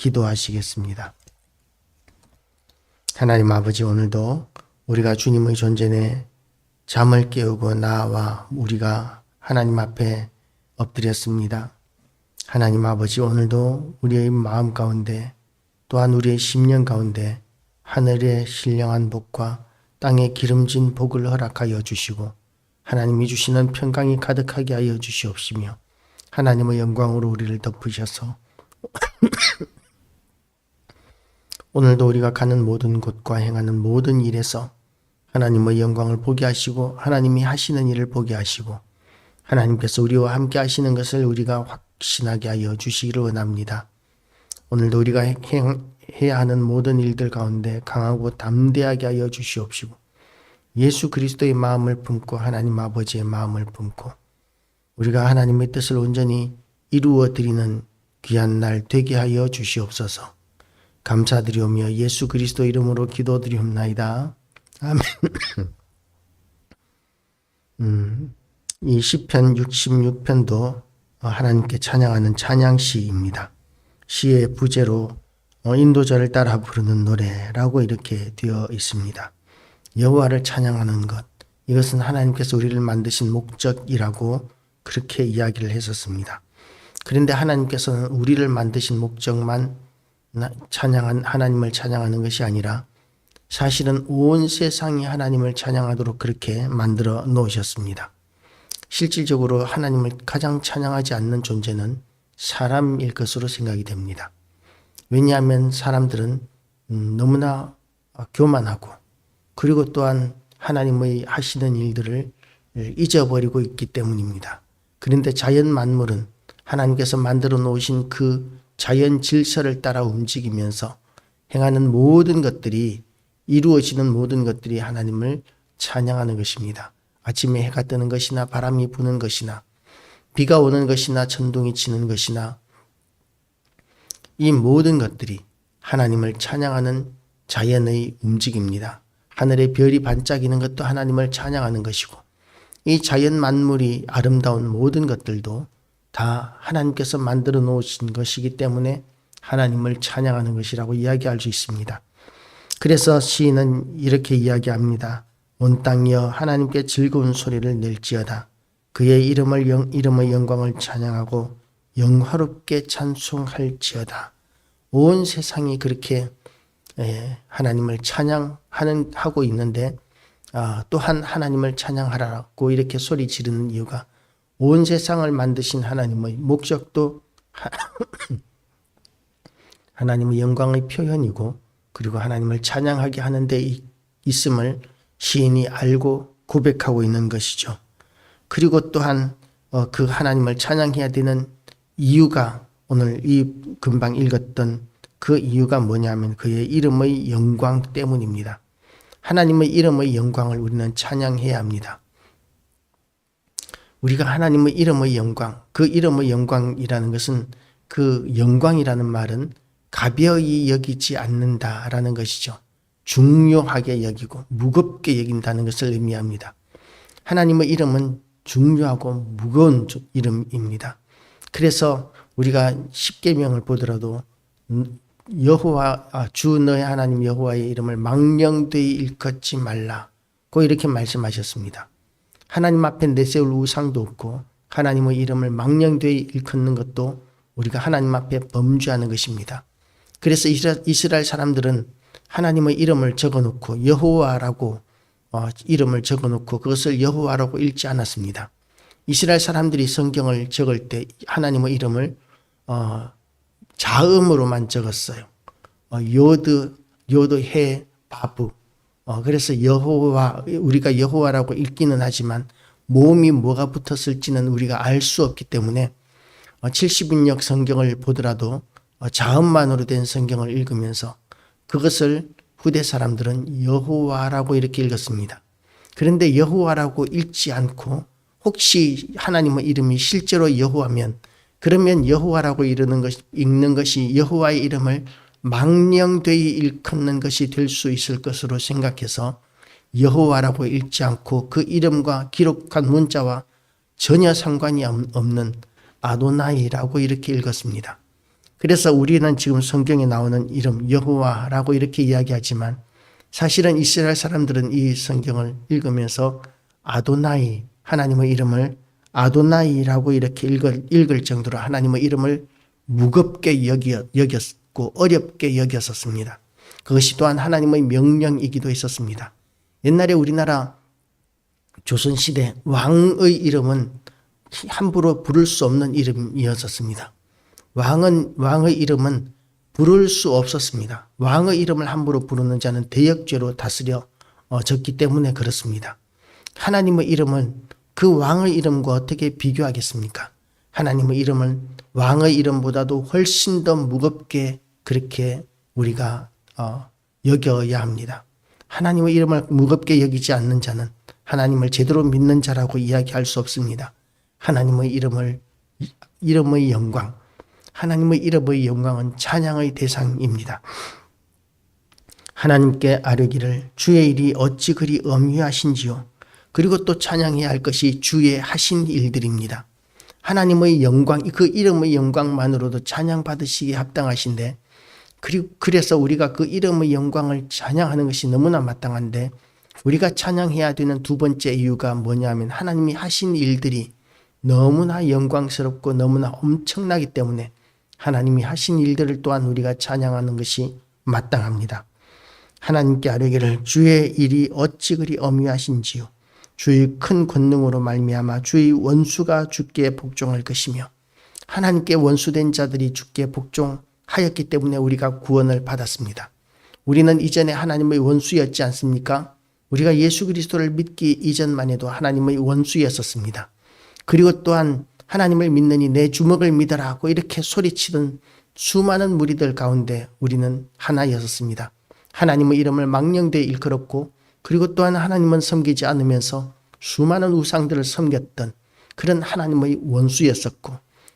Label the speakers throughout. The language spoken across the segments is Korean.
Speaker 1: 기도하시겠습니다. 하나님 아버지, 오늘도 우리가 주님의 존재 내 잠을 깨우고 나와 우리가 하나님 앞에 엎드렸습니다. 하나님 아버지, 오늘도 우리의 마음 가운데 또한 우리의 심령 가운데 하늘의 신령한 복과 땅에 기름진 복을 허락하여 주시고 하나님이 주시는 평강이 가득하게 하여 주시옵시며 하나님의 영광으로 우리를 덮으셔서 오늘도 우리가 가는 모든 곳과 행하는 모든 일에서 하나님의 영광을 보게 하시고 하나님이 하시는 일을 보게 하시고 하나님께서 우리와 함께 하시는 것을 우리가 확신하게 하여 주시기를 원합니다. 오늘도 우리가 해야 하는 모든 일들 가운데 강하고 담대하게 하여 주시옵시고 예수 그리스도의 마음을 품고 하나님 아버지의 마음을 품고 우리가 하나님의 뜻을 온전히 이루어 드리는 귀한 날 되게 하여 주시옵소서. 감사드리오며 예수 그리스도 이름으로 기도드리옵나이다. 아멘. 이 시편 66편도 하나님께 찬양하는 찬양시입니다. 시의 부제로 인도자를 따라 부르는 노래라고 이렇게 되어 있습니다. 여호와를 찬양하는 것, 이것은 하나님께서 우리를 만드신 목적이라고 그렇게 이야기를 했었습니다. 그런데 하나님께서는 우리를 만드신 목적만 하나님을 찬양하는 것이 아니라 사실은 온 세상이 하나님을 찬양하도록 그렇게 만들어 놓으셨습니다. 실질적으로 하나님을 가장 찬양하지 않는 존재는 사람일 것으로 생각이 됩니다. 왜냐하면 사람들은 너무나 교만하고 그리고 또한 하나님의 하시는 일들을 잊어버리고 있기 때문입니다. 그런데 자연 만물은 하나님께서 만들어 놓으신 그 자연 질서를 따라 움직이면서 행하는 모든 것들이 이루어지는 모든 것들이 하나님을 찬양하는 것입니다. 아침에 해가 뜨는 것이나 바람이 부는 것이나 비가 오는 것이나 천둥이 치는 것이나 이 모든 것들이 하나님을 찬양하는 자연의 움직임입니다. 하늘의 별이 반짝이는 것도 하나님을 찬양하는 것이고 이 자연 만물이 아름다운 모든 것들도 다 하나님께서 만들어 놓으신 것이기 때문에 하나님을 찬양하는 것이라고 이야기할 수 있습니다. 그래서 시인은 이렇게 이야기합니다. 온 땅이여 하나님께 즐거운 소리를 낼지어다. 그의 이름의 영광을 찬양하고 영화롭게 찬송할지어다. 온 세상이 그렇게 하나님을 찬양하고 있는데 또한 하나님을 찬양하라고 이렇게 소리 지르는 이유가 온 세상을 만드신 하나님의 목적도 하나님의 영광의 표현이고 그리고 하나님을 찬양하게 하는 데 있음을 시인이 알고 고백하고 있는 것이죠. 그리고 또한 그 하나님을 찬양해야 되는 이유가 오늘 이 금방 읽었던 그 이유가 뭐냐면 그의 이름의 영광 때문입니다. 하나님의 이름의 영광을 우리는 찬양해야 합니다. 우리가 하나님의 이름의 영광, 그 이름의 영광이라는 것은 그 영광이라는 말은 가벼이 여기지 않는다라는 것이죠. 중요하게 여기고 무겁게 여긴다는 것을 의미합니다. 하나님의 이름은 중요하고 무거운 이름입니다. 그래서 우리가 십계명을 보더라도 주 너의 하나님 여호와의 이름을 망령되이 일컫지 말라고 이렇게 말씀하셨습니다. 하나님 앞에 내세울 우상도 없고 하나님의 이름을 망령되이 일컫는 것도 우리가 하나님 앞에 범죄하는 것입니다. 그래서 이스라엘 사람들은 하나님의 이름을 적어놓고 여호와라고 이름을 적어놓고 그것을 여호와라고 읽지 않았습니다. 이스라엘 사람들이 성경을 적을 때 하나님의 이름을 자음으로만 적었어요. 요드 해 바브. 그래서 여호와, 우리가 여호와라고 읽기는 하지만 모음이 뭐가 붙었을지는 우리가 알 수 없기 때문에 70인역 성경을 보더라도 자음만으로 된 성경을 읽으면서 그것을 후대 사람들은 여호와라고 이렇게 읽었습니다. 그런데 여호와라고 읽지 않고 혹시 하나님의 이름이 실제로 여호와면 그러면 여호와라고 읽는 것이 여호와의 이름을 망령되이 일컫는 것이 될 수 있을 것으로 생각해서 여호와라고 읽지 않고 그 이름과 기록한 문자와 전혀 상관이 없는 아도나이라고 이렇게 읽었습니다. 그래서 우리는 지금 성경에 나오는 이름 여호와라고 이렇게 이야기하지만 사실은 이스라엘 사람들은 이 성경을 읽으면서 아도나이, 하나님의 이름을 아도나이라고 이렇게 읽을 정도로 하나님의 이름을 무겁게 여겼고 어렵게 여겼었습니다. 그것이 또한 하나님의 명령이기도 했었습니다. 옛날에 우리나라 조선시대 왕의 이름은 함부로 부를 수 없는 이름이었었습니다. 왕의 이름은 부를 수 없었습니다. 왕의 이름을 함부로 부르는 자는 대역죄로 다스려졌기 때문에 그렇습니다. 하나님의 이름은 그 왕의 이름과 어떻게 비교하겠습니까? 하나님의 이름은 왕의 이름보다도 훨씬 더 무겁게 그렇게 우리가 여겨야 합니다. 하나님의 이름을 무겁게 여기지 않는 자는 하나님을 제대로 믿는 자라고 이야기할 수 없습니다. 하나님의 이름의 영광, 하나님의 이름의 영광은 찬양의 대상입니다. 하나님께 아뢰기를 주의 일이 어찌 그리 엄위하신지요. 그리고 또 찬양해야 할 것이 주의 하신 일들입니다. 하나님의 영광, 그 이름의 영광만으로도 찬양받으시기에 합당하신데 그래서 우리가 그 이름의 영광을 찬양하는 것이 너무나 마땅한데 우리가 찬양해야 되는 두 번째 이유가 뭐냐면 하나님이 하신 일들이 너무나 영광스럽고 너무나 엄청나기 때문에 하나님이 하신 일들을 또한 우리가 찬양하는 것이 마땅합니다. 하나님께 아뢰기를 주의 일이 어찌 그리 엄위하신지요. 주의 큰 권능으로 말미암아 주의 원수가 주께 복종할 것이며 하나님께 원수된 자들이 주께 복종하였기 때문에 우리가 구원을 받았습니다. 우리는 이전에 하나님의 원수였지 않습니까? 우리가 예수 그리스도를 믿기 이전만 해도 하나님의 원수였었습니다. 그리고 또한 하나님을 믿느니 내 주먹을 믿으라고 이렇게 소리치던 수많은 무리들 가운데 우리는 하나였었습니다. 하나님의 이름을 망령되이 일컬었고 그리고 또한 하나님은 섬기지 않으면서 수많은 우상들을 섬겼던 그런 하나님의 원수였었고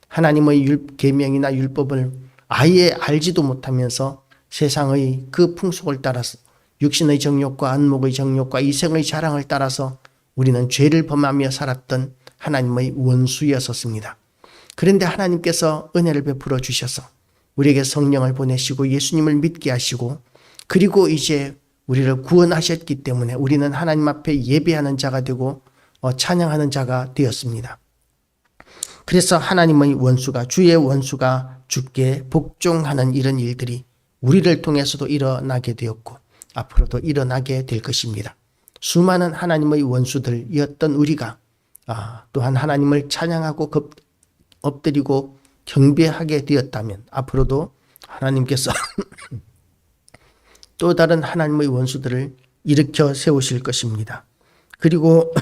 Speaker 1: 하나님의 계명이나 율법을 아예 알지도 못하면서 세상의 그 풍속을 따라서 육신의 정욕과 안목의 정욕과 이생의 자랑을 따라서 우리는 죄를 범하며 살았던 하나님의 원수였었습니다. 그런데 하나님께서 은혜를 베풀어 주셔서 우리에게 성령을 보내시고 예수님을 믿게 하시고 그리고 이제 우리를 구원하셨기 때문에 우리는 하나님 앞에 예배하는 자가 되고 찬양하는 자가 되었습니다. 그래서 하나님의 원수가 주의 원수가 주께 복종하는 이런 일들이 우리를 통해서도 일어나게 되었고 앞으로도 일어나게 될 것입니다. 수많은 하나님의 원수들이었던 우리가 또한 하나님을 찬양하고 엎드리고 경배하게 되었다면 앞으로도 하나님께서 또 다른 하나님의 원수들을 일으켜 세우실 것입니다. 그리고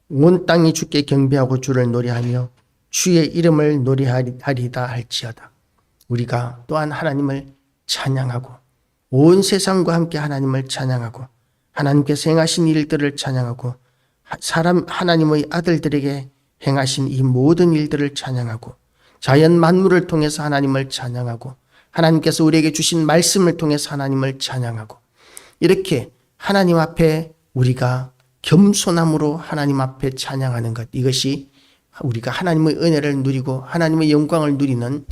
Speaker 1: 온 땅이 주께 경배하고 주를 노래하며 주의 이름을 노래하리다 할지어다. 우리가 또한 하나님을 찬양하고 온 세상과 함께 하나님을 찬양하고 하나님께서 행하신 일들을 찬양하고 하나님의 아들들에게 행하신 이 모든 일들을 찬양하고 자연 만물을 통해서 하나님을 찬양하고 하나님께서 우리에게 주신 말씀을 통해서 하나님을 찬양하고 이렇게 하나님 앞에 우리가 겸손함으로 하나님 앞에 찬양하는 것, 이것이 우리가 하나님의 은혜를 누리고 하나님의 영광을 누리는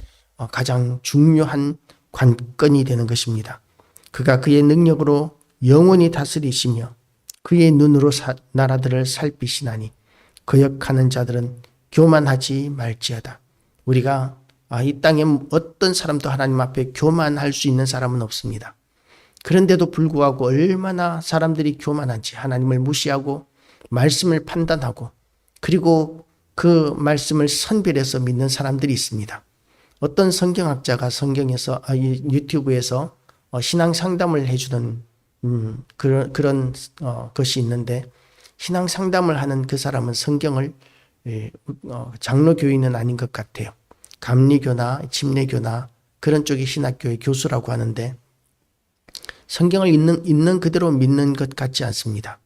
Speaker 1: 가장 중요한 관건이 되는 것입니다. 그가 그의 능력으로 영원히 다스리시며 그의 눈으로 나라들을 살피시나니 거역하는 자들은 교만하지 말지어다. 우리가 이 땅에 어떤 사람도 하나님 앞에 교만할 수 있는 사람은 없습니다. 그런데도 불구하고 얼마나 사람들이 교만한지 하나님을 무시하고 말씀을 판단하고 그리고 그 말씀을 선별해서 믿는 사람들이 있습니다. 어떤 성경학자가 성경에서 유튜브에서 신앙 상담을 해주는 그런 것이 있는데 신앙 상담을 하는 그 사람은 성경을 장로교인은 아닌 것 같아요. 감리교나 침례교나 그런 쪽의 신학교의 교수라고 하는데 성경을 있는 그대로 믿는 것 같지 않습니다.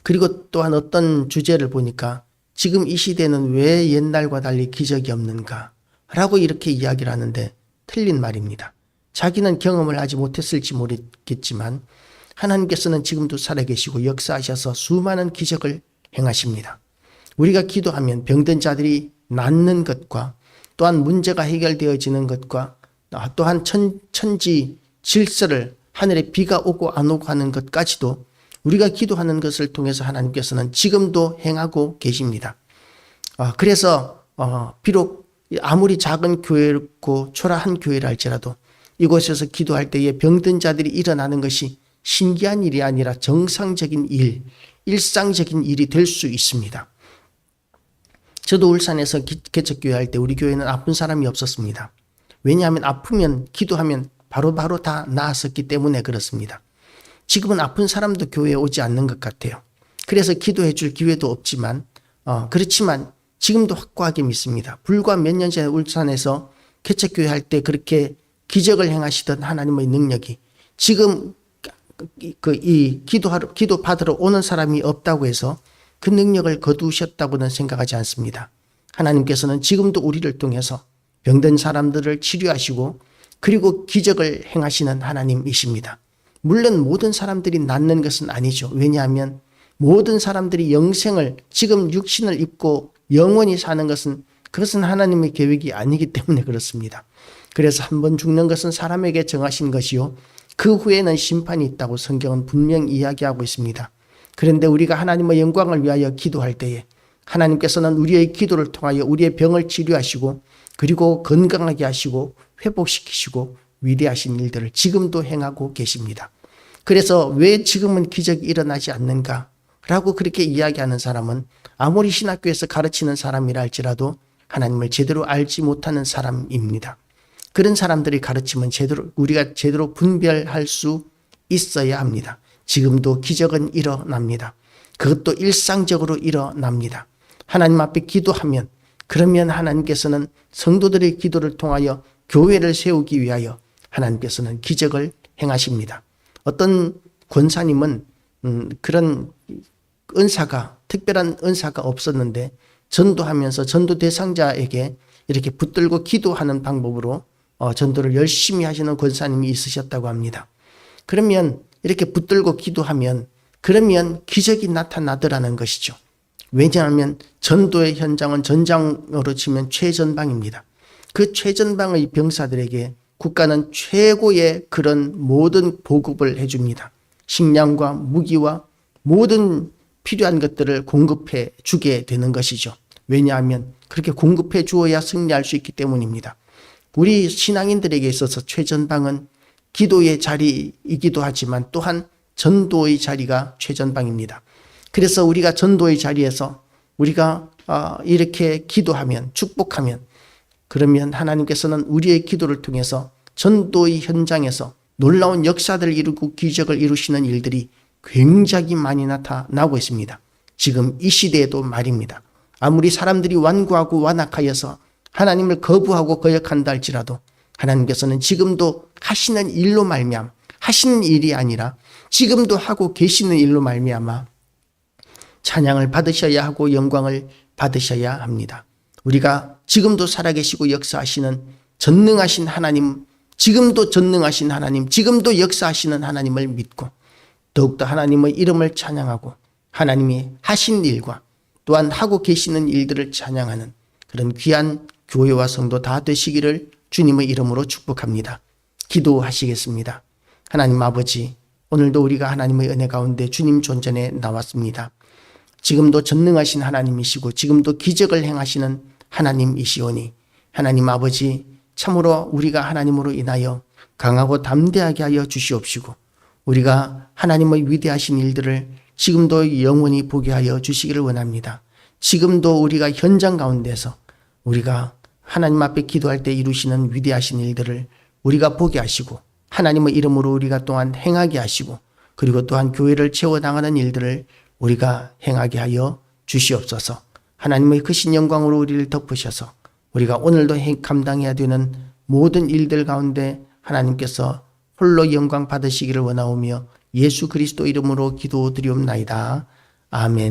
Speaker 1: 그리고 또한 어떤 주제를 보니까 지금 이 시대는 왜 옛날과 달리 기적이 없는가 라고 이렇게 이야기를 하는데 틀린 말입니다. 자기는 경험을 하지 못했을지 모르겠지만 하나님께서는 지금도 살아계시고 역사하셔서 수많은 기적을 행하십니다. 우리가 기도하면 병든 자들이 낫는 것과 또한 문제가 해결되어지는 것과 또한 천지 질서를 하늘에 비가 오고 안 오고 하는 것까지도 우리가 기도하는 것을 통해서 하나님께서는 지금도 행하고 계십니다. 그래서 비록 아무리 작은 교회고 초라한 교회라 할지라도 이곳에서 기도할 때에 병든 자들이 일어나는 것이 신기한 일이 아니라 정상적인 일, 일상적인 일이 될 수 있습니다. 저도 울산에서 개척교회 할 때 우리 교회는 아픈 사람이 없었습니다. 왜냐하면 아프면 기도하면 바로바로 다 나았었기 때문에 그렇습니다. 지금은 아픈 사람도 교회에 오지 않는 것 같아요. 그래서 기도해 줄 기회도 없지만 그렇지만 지금도 확고하게 믿습니다. 불과 몇 년 전에 울산에서 개척교회 할 때 그렇게 기적을 행하시던 하나님의 능력이 지금 이 기도 받으러 오는 사람이 없다고 해서 그 능력을 거두셨다고는 생각하지 않습니다. 하나님께서는 지금도 우리를 통해서 병든 사람들을 치료하시고 그리고 기적을 행하시는 하나님이십니다. 물론 모든 사람들이 낫는 것은 아니죠. 왜냐하면 모든 사람들이 영생을 지금 육신을 입고 영원히 사는 것은 그것은 하나님의 계획이 아니기 때문에 그렇습니다. 그래서 한 번 죽는 것은 사람에게 정하신 것이요 그 후에는 심판이 있다고 성경은 분명히 이야기하고 있습니다. 그런데 우리가 하나님의 영광을 위하여 기도할 때에 하나님께서는 우리의 기도를 통하여 우리의 병을 치료하시고 그리고 건강하게 하시고 회복시키시고 위대하신 일들을 지금도 행하고 계십니다. 그래서 왜 지금은 기적이 일어나지 않는가라고 그렇게 이야기하는 사람은 아무리 신학교에서 가르치는 사람이라 할지라도 하나님을 제대로 알지 못하는 사람입니다. 그런 사람들이 가르치면 우리가 제대로 분별할 수 있어야 합니다. 지금도 기적은 일어납니다. 그것도 일상적으로 일어납니다. 하나님 앞에 기도하면 그러면 하나님께서는 성도들의 기도를 통하여 교회를 세우기 위하여 하나님께서는 기적을 행하십니다. 어떤 권사님은 그런 은사가 특별한 은사가 없었는데 전도하면서 전도 대상자에게 이렇게 붙들고 기도하는 방법으로 전도를 열심히 하시는 권사님이 있으셨다고 합니다. 그러면 이렇게 붙들고 기도하면 그러면 기적이 나타나더라는 것이죠. 왜냐하면 전도의 현장은 전장으로 치면 최전방입니다. 그 최전방의 병사들에게 국가는 최고의 그런 모든 보급을 해줍니다. 식량과 무기와 모든 필요한 것들을 공급해 주게 되는 것이죠. 왜냐하면 그렇게 공급해 주어야 승리할 수 있기 때문입니다. 우리 신앙인들에게 있어서 최전방은 기도의 자리이기도 하지만 또한 전도의 자리가 최전방입니다. 그래서 우리가 전도의 자리에서 우리가 이렇게 기도하면 축복하면 그러면 하나님께서는 우리의 기도를 통해서 전도의 현장에서 놀라운 역사들을 이루고 기적을 이루시는 일들이 굉장히 많이 나타나고 있습니다. 지금 이 시대에도 말입니다. 아무리 사람들이 완고하고 완악하여서 하나님을 거부하고 거역한다 할지라도 하나님께서는 지금도 하시는 일로 말미암아 하시는 일이 아니라 지금도 하고 계시는 일로 말미암아 찬양을 받으셔야 하고 영광을 받으셔야 합니다. 우리가 지금도 살아계시고 역사하시는 전능하신 하나님, 지금도 전능하신 하나님, 지금도 역사하시는 하나님을 믿고 더욱더 하나님의 이름을 찬양하고 하나님이 하신 일과 또한 하고 계시는 일들을 찬양하는 그런 귀한 교회와 성도 다 되시기를 주님의 이름으로 축복합니다. 기도하시겠습니다. 하나님 아버지, 오늘도 우리가 하나님의 은혜 가운데 주님 존전에 나왔습니다. 지금도 전능하신 하나님이시고 지금도 기적을 행하시는 하나님이시오니 하나님 아버지, 참으로 우리가 하나님으로 인하여 강하고 담대하게 하여 주시옵시고 우리가 하나님의 위대하신 일들을 지금도 영원히 보게 하여 주시기를 원합니다. 지금도 우리가 현장 가운데서 우리가 하나님 앞에 기도할 때 이루시는 위대하신 일들을 우리가 보게 하시고 하나님의 이름으로 우리가 또한 행하게 하시고 그리고 또한 교회를 채워나가는 일들을 우리가 행하게 하여 주시옵소서. 하나님의 크신 영광으로 우리를 덮으셔서 우리가 오늘도 감당해야 되는 모든 일들 가운데 하나님께서 홀로 영광 받으시기를 원하오며 예수 그리스도 이름으로 기도드리옵나이다. 아멘.